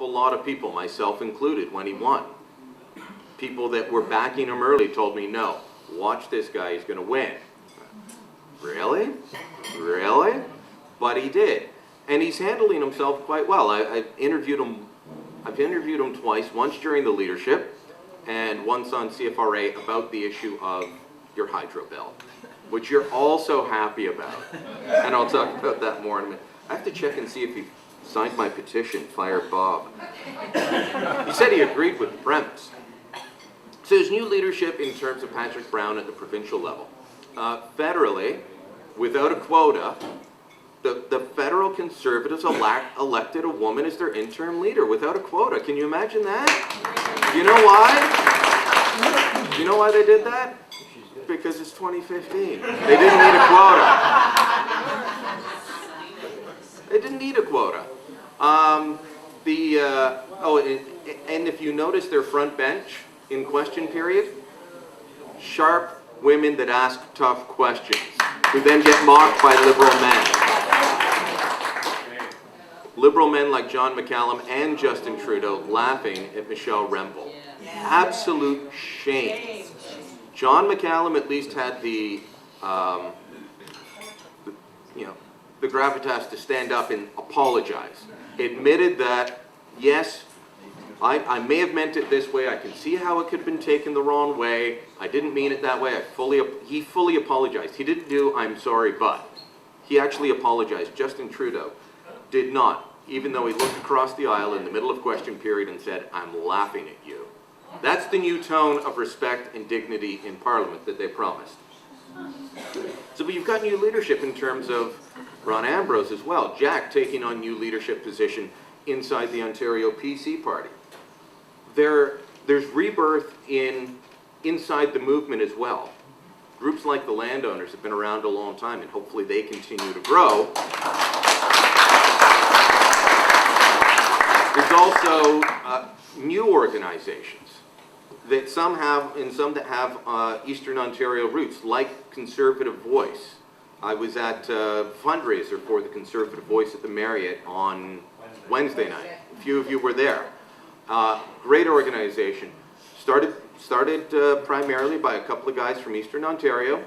awful lot of people, myself included, when he won. People that were backing him early told me, no, watch this guy, he's going to win. Really? Really? But he did. And he's handling himself quite well. I've interviewed him twice, once during the leadership and once on CFRA about the issue of your hydro bill, which you're also happy about. And I'll talk about that more in a minute. I have to check and see if he signed my petition, Fire Bob. He said he agreed with the premise. So there's new leadership in terms of Patrick Brown at the provincial level. Federally, without a quota, the federal Conservatives elected a woman as their interim leader without a quota. Can you imagine that? You know why? You know why they did that? Because it's 2015. They didn't need a quota. They didn't need a quota. And if you notice their front bench in question period, sharp women that ask tough questions, who then get mocked by liberal men. Liberal men like John McCallum and Justin Trudeau laughing at Michelle Rempel. Absolute shame. John McCallum at least had the gravitas to stand up and apologize. Admitted that, yes, I may have meant it this way. I can see how it could have been taken the wrong way. I didn't mean it that way. He fully apologized. He didn't do, I'm sorry, but. He actually apologized. Justin Trudeau did not, even though he looked across the aisle in the middle of question period and said, I'm laughing at you. That's the new tone of respect and dignity in Parliament that they promised. So but you've got new leadership in terms of Ron Ambrose as well. Jack taking on new leadership position inside the Ontario PC party. There's rebirth inside the movement as well. Groups like the landowners have been around a long time, and hopefully they continue to grow. There's also new organizations that some have, and some that have Eastern Ontario roots, like Conservative Voice. I was at a fundraiser for the Conservative Voice at the Marriott on Wednesday night. A few of you were there. Great organization. Started primarily by a couple of guys from Eastern Ontario.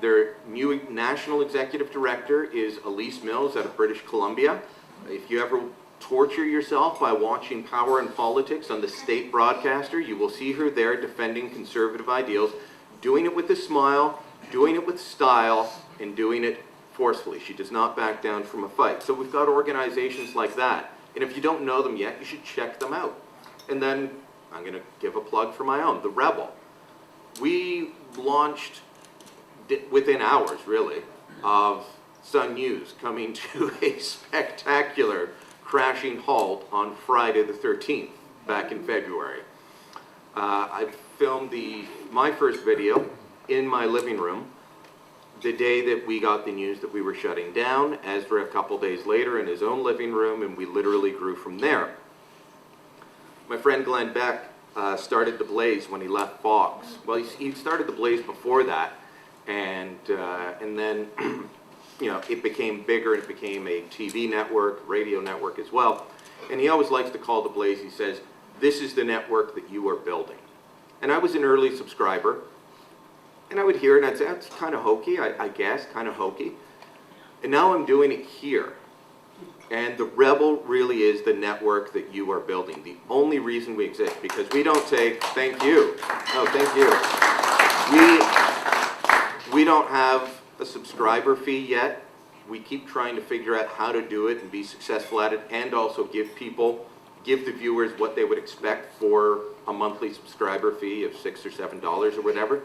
Their new national executive director is Elise Mills out of British Columbia. If you ever torture yourself by watching Power and Politics on the state broadcaster, you will see her there defending conservative ideals, doing it with a smile, doing it with style, and doing it forcefully. She does not back down from a fight. So we've got organizations like that. And if you don't know them yet, you should check them out. And then I'm going to give a plug for my own, The Rebel. We launched within hours, really, of Sun News coming to a spectacular crashing halt on Friday the 13th, back in February. I filmed my first video in my living room the day that we got the news that we were shutting down. Ezra a couple days later in his own living room, and we literally grew from there. My friend Glenn Beck started The Blaze when he left Fox. Well, he started The Blaze before that, and then it became bigger, and it became a TV network, radio network as well. And he always likes to call The Blaze, he says, this is the network that you are building. And I was an early subscriber, and I would hear it, and I'd say, that's kind of hokey, I guess, kind of hokey. And now I'm doing it here. And The Rebel really is the network that you are building. The only reason we exist, because we don't take, thank you. Oh, thank you. We don't have a subscriber fee yet. We keep trying to figure out how to do it and be successful at it, and also give the viewers what they would expect for a monthly subscriber fee of $6 or $7 or whatever.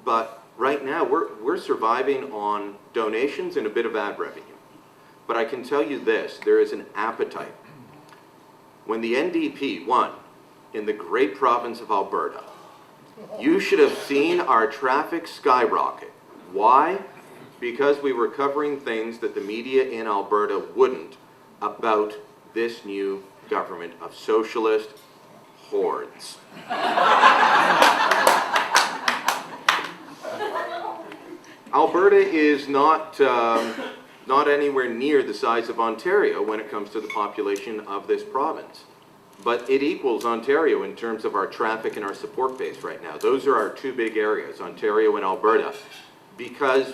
But right now, we're surviving on donations and a bit of ad revenue. But I can tell you this, there is an appetite. When the NDP won in the great province of Alberta, you should have seen our traffic skyrocket. Why? Because we were covering things that the media in Alberta wouldn't about this new government of socialist hordes. Alberta is not not anywhere near the size of Ontario when it comes to the population of this province. But it equals Ontario in terms of our traffic and our support base right now. Those are our two big areas, Ontario and Alberta, because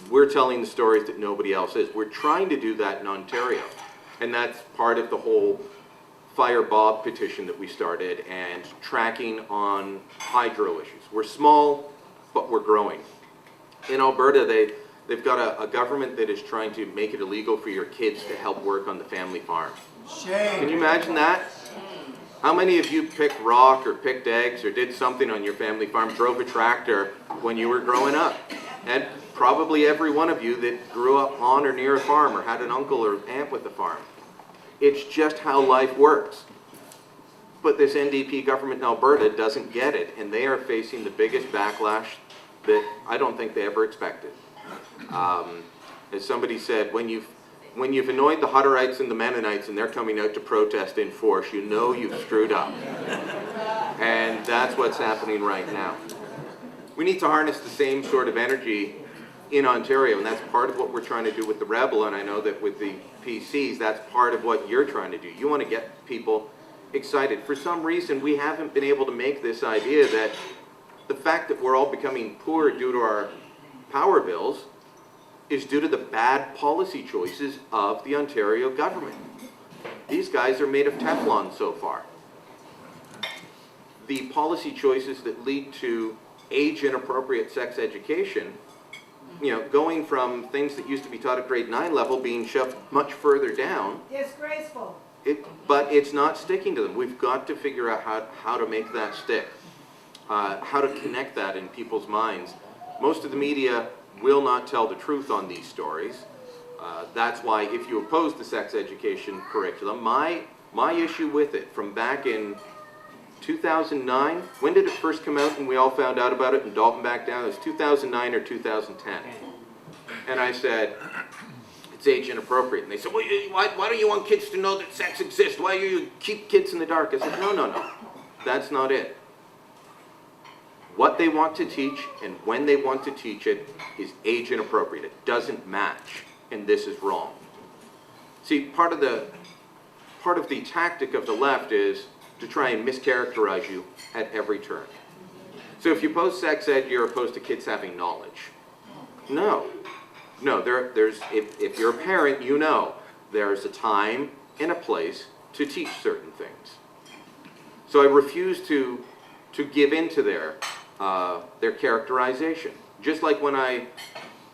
we're telling the stories that nobody else is. We're trying to do that in Ontario, and that's part of the whole Fire Bob petition that we started and tracking on hydro issues. We're small, but we're growing. In Alberta, they've got a government that is trying to make it illegal for your kids to help work on the family farm. Shame. Can you imagine that? How many of you picked rock or picked eggs or did something on your family farm, drove a tractor when you were growing up? And probably every one of you that grew up on or near a farm or had an uncle or aunt with a farm. It's just how life works. But this NDP government in Alberta doesn't get it, and they are facing the biggest backlash that I don't think they ever expected. As somebody said, when you've annoyed the Hutterites and the Mennonites and they're coming out to protest in force, you know you've screwed up. And that's what's happening right now. We need to harness the same sort of energy in Ontario, and that's part of what we're trying to do with the Rebel, and I know that with the PCs, that's part of what you're trying to do. You want to get people excited. For some reason, we haven't been able to make this idea that the fact that we're all becoming poor due to our power bills is due to the bad policy choices of the Ontario government. These guys are made of Teflon so far. The policy choices that lead to age-inappropriate sex education, going from things that used to be taught at grade 9 level being shoved much further down. Disgraceful. But it's not sticking to them. We've got to figure out how to make that stick, how to connect that in people's minds. Most of the media will not tell the truth on these stories. That's why if you oppose the sex education curriculum, my issue with it from back in 2009, when did it first come out and we all found out about it and Dalton back down? It was 2009 or 2010. And I said, it's age inappropriate. And they said, well, why don't you want kids to know that sex exists? Why do you keep kids in the dark? I said, no. That's not it. What they want to teach and when they want to teach it is age inappropriate. It doesn't match, and this is wrong. See, part of the tactic of the left is to try and mischaracterize you at every turn. So if you oppose sex ed, you're opposed to kids having knowledge. No, if you're a parent, you know there's a time and a place to teach certain things. So I refuse to give in to their characterization. Just like when I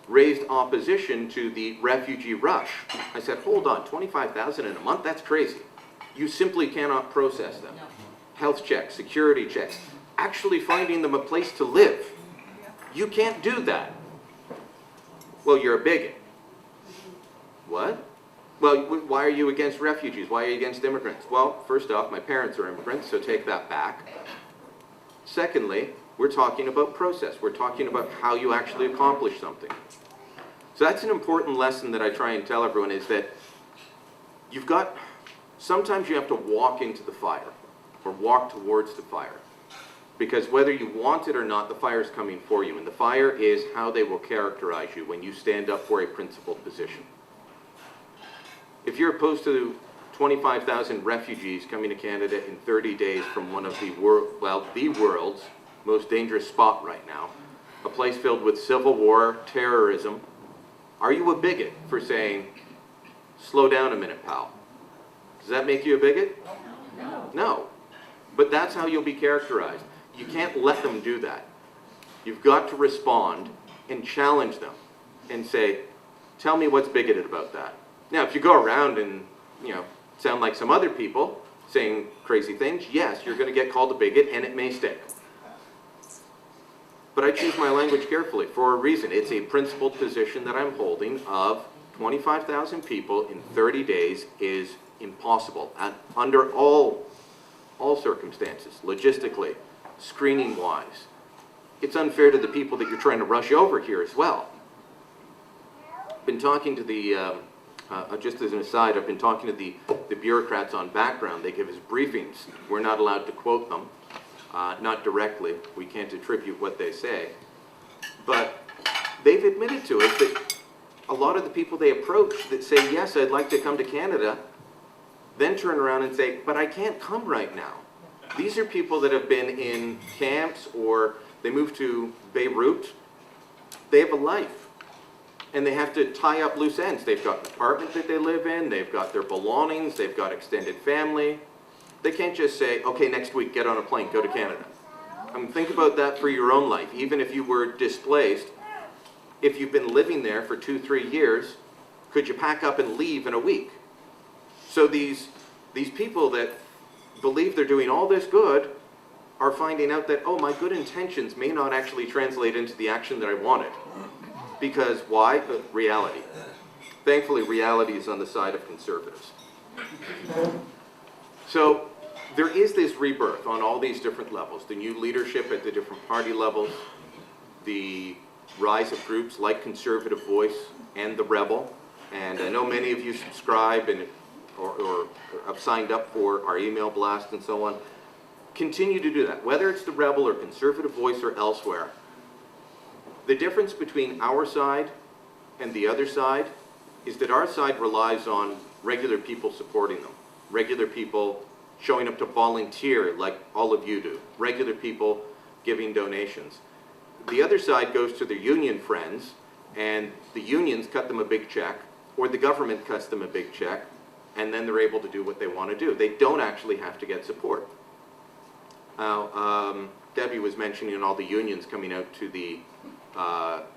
raised opposition to the refugee rush, I said, hold on, 25,000 in a month? That's crazy. You simply cannot process them. No. Health checks, security checks, actually finding them a place to live. You can't do that. Well, you're a bigot. What? Well, why are you against refugees? Why are you against immigrants? Well, first off, my parents are immigrants, so take that back. Secondly, we're talking about process. We're talking about how you actually accomplish something. So that's an important lesson that I try and tell everyone is that sometimes you have to walk into the fire or walk towards the fire. Because whether you want it or not, the fire is coming for you. And the fire is how they will characterize you when you stand up for a principled position. If you're opposed to 25,000 refugees coming to Canada in 30 days from one of the world's most dangerous spot right now, a place filled with civil war, terrorism, are you a bigot for saying, slow down a minute, pal? Does that make you a bigot? No. But that's how you'll be characterized. You can't let them do that. You've got to respond and challenge them and say, tell me what's bigoted about that. Now, if you go around and, sound like some other people saying crazy things, yes, you're going to get called a bigot and it may stick. But I choose my language carefully for a reason. It's a principled position that I'm holding of 25,000 people in 30 days is impossible under all circumstances, logistically, screening-wise. It's unfair to the people that you're trying to rush over here as well. I've been talking to the, just as an aside, I've been talking to the bureaucrats on background. They give us briefings. We're not allowed to quote them, not directly. We can't attribute what they say. But they've admitted to us that a lot of the people they approach that say, yes, I'd like to come to Canada, then turn around and say, but I can't come right now. These are people that have been in camps, or they moved to Beirut. They have a life, and they have to tie up loose ends. They've got an apartment that they live in, they've got their belongings, they've got extended family. They can't just say, okay, next week, get on a plane, go to Canada. I mean, think about that for your own life. Even if you were displaced, if you've been living there for 2-3 years, could you pack up and leave in a week? So these people that believe they're doing all this good are finding out that, oh, my good intentions may not actually translate into the action that I wanted. Because why? Reality. Thankfully, reality is on the side of conservatives. So there is this rebirth on all these different levels. The new leadership at the different party levels, the rise of groups like Conservative Voice and the Rebel. And I know many of you subscribe and or have signed up for our email blast and so on. Continue to do that, whether it's the Rebel or Conservative Voice or elsewhere. The difference between our side and the other side is that our side relies on regular people supporting them, regular people showing up to volunteer like all of you do, regular people giving donations. The other side goes to their union friends, and the unions cut them a big check, or the government cuts them a big check, and then they're able to do what they want to do. They don't actually have to get support. Now, Debbie was mentioning all the unions coming out to the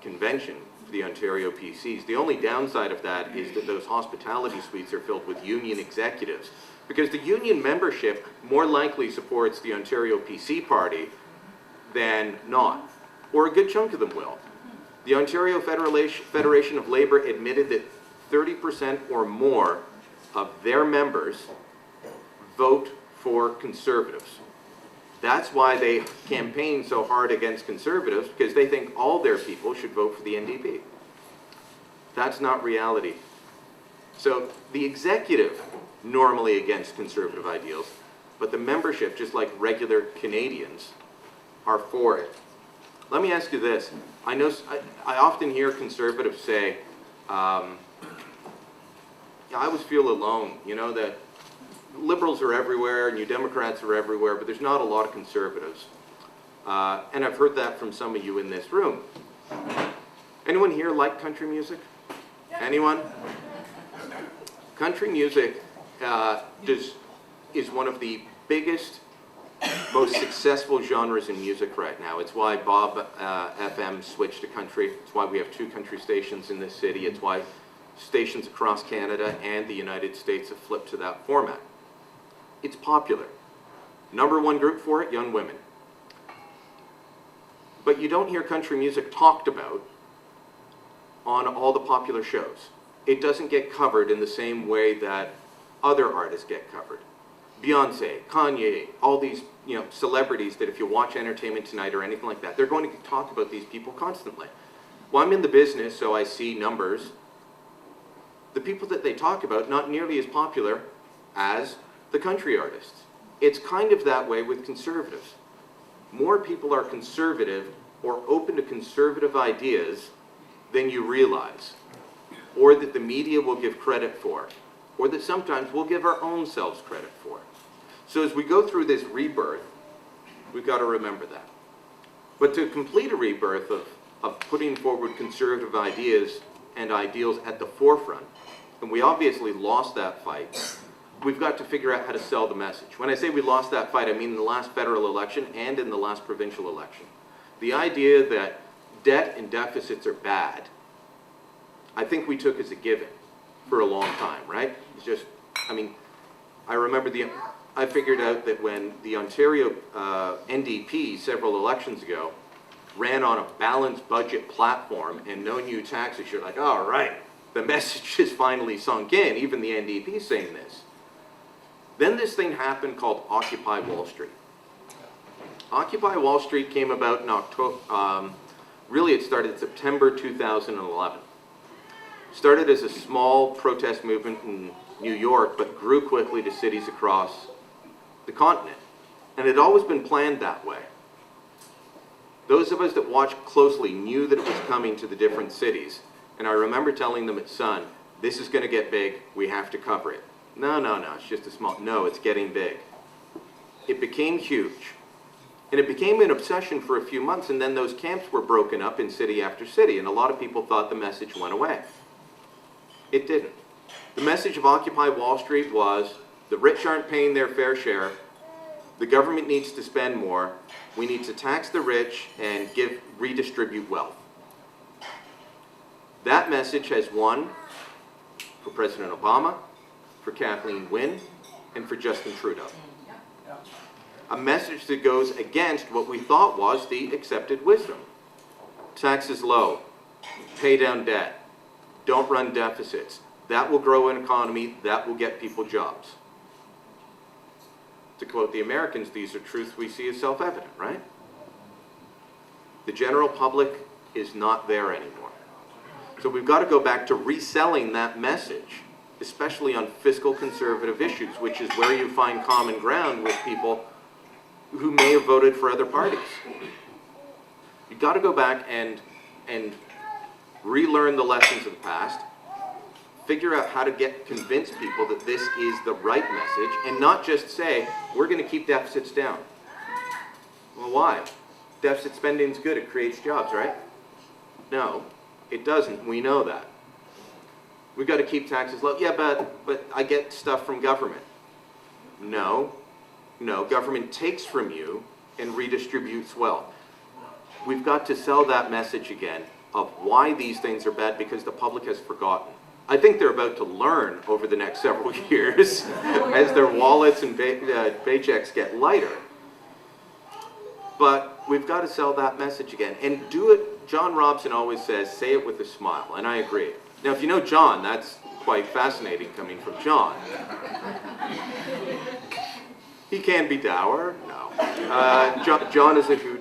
convention for the Ontario PCs. The only downside of that is that those hospitality suites are filled with union executives, because the union membership more likely supports the Ontario PC party than not, or a good chunk of them will. The Ontario Federation of Labour admitted that 30% or more of their members vote for Conservatives. That's why they campaign so hard against Conservatives, because they think all their people should vote for the NDP. That's not reality. So the executive normally against Conservative ideals, but the membership, just like regular Canadians, are for it. Let me ask you this. I often hear Conservatives say, I always feel alone, you know, that Liberals are everywhere, New Democrats are everywhere, but there's not a lot of Conservatives. And I've heard that from some of you in this room. Anyone here like country music? Anyone? Country music is one of the biggest, most successful genres in music right now. It's why Bob FM switched to country. It's why we have 2 country stations in this city. It's why stations across Canada and the United States have flipped to that format. It's popular. #1 group for it, young women. But you don't hear country music talked about on all the popular shows. It doesn't get covered in the same way that other artists get covered. Beyonce, Kanye, all these celebrities that if you watch Entertainment Tonight or anything like that, they're going to talk about these people constantly. Well, I'm in the business, so I see numbers. The people that they talk about, not nearly as popular as the country artists. It's kind of that way with conservatives. More people are conservative or open to conservative ideas than you realize, or that the media will give credit for, or that sometimes we'll give our own selves credit for. So as we go through this rebirth, we've got to remember that. But to complete a rebirth of putting forward conservative ideas and ideals at the forefront, and we obviously lost that fight, we've got to figure out how to sell the message. When I say we lost that fight, I mean in the last federal election and in the last provincial election. The idea that debt and deficits are bad, I think we took as a given for a long time, right? It's just, I remember I figured out that when the Ontario NDP several elections ago ran on a balanced budget platform and no new taxes, you're like, all right, the message is finally sunk in, even the NDP saying this. Then this thing happened called Occupy Wall Street. Occupy Wall Street came about in October, really it started September 2011. Started as a small protest movement in New York, but grew quickly to cities across the continent. And it had always been planned that way. Those of us that watched closely knew that it was coming to the different cities. And I remember telling them, son, this is going to get big, we have to cover it. No, no, no, it's just a small, no, it's getting big. It became huge. And it became an obsession for a few months, and then those camps were broken up in city after city, and a lot of people thought the message went away. It didn't. The message of Occupy Wall Street was, the rich aren't paying their fair share, the government needs to spend more, we need to tax the rich and redistribute wealth. That message has won for President Obama, for Kathleen Wynne, and for Justin Trudeau. A message that goes against what we thought was the accepted wisdom. Taxes low, pay down debt, don't run deficits. That will grow an economy, that will get people jobs. To quote the Americans, these are truths we see as self-evident, right? The general public is not there anymore. So we've got to go back to reselling that message, especially on fiscal conservative issues, which is where you find common ground with people who may have voted for other parties. You've got to go back and relearn the lessons of the past, figure out how to convince people that this is the right message, and not just say, we're going to keep deficits down. Well, why? Deficit spending is good, it creates jobs, right? No, it doesn't, we know that. We've got to keep taxes low. Yeah, but I get stuff from government. No, government takes from you and redistributes wealth. We've got to sell that message again of why these things are bad, because the public has forgotten. I think they're about to learn over the next several years as their wallets and paychecks get lighter. But we've got to sell that message again and do it. John Robson always says, say it with a smile, and I agree. Now, if you know John, that's quite fascinating coming from John. He can be dour, no. John is a hoot.